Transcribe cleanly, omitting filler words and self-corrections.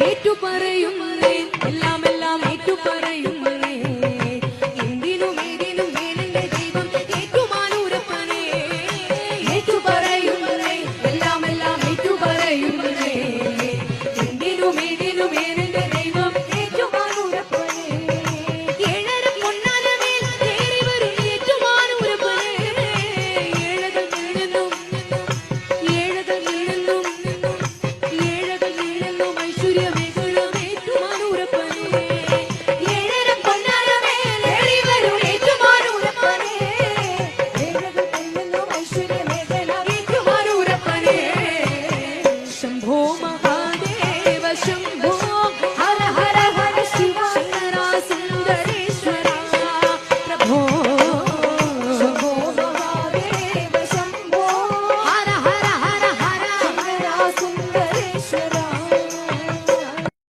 ഏറ്റുപറയുന്നേ എല്ലാം എല്ലാം ഏറ്റുപറയുന്നേ എന്തിനും ഏതിനും മേലെന്റെ ദൈവം ഏറ്റുമാനൂരപ്പനേ ഏറ്റുപറയുന്നേ എല്ലാം എല്ലാം ഏറ്റുപറയുന്നേ എന്തിനും ഏതിനും മേലെന്റെ ദൈവം ഏറ്റുമാനൂരപ്പനേ ഏഴര പൊന്നാനമേൽ കേറി വരും ഏറ്റുമാനൂരപ്പനേ ഏഴകൾ വീഴുന്നും ഏഴകൾ വീഴുന്നും ഏഴകൾ വീഴുന്നും ഐശ്വര്യമേ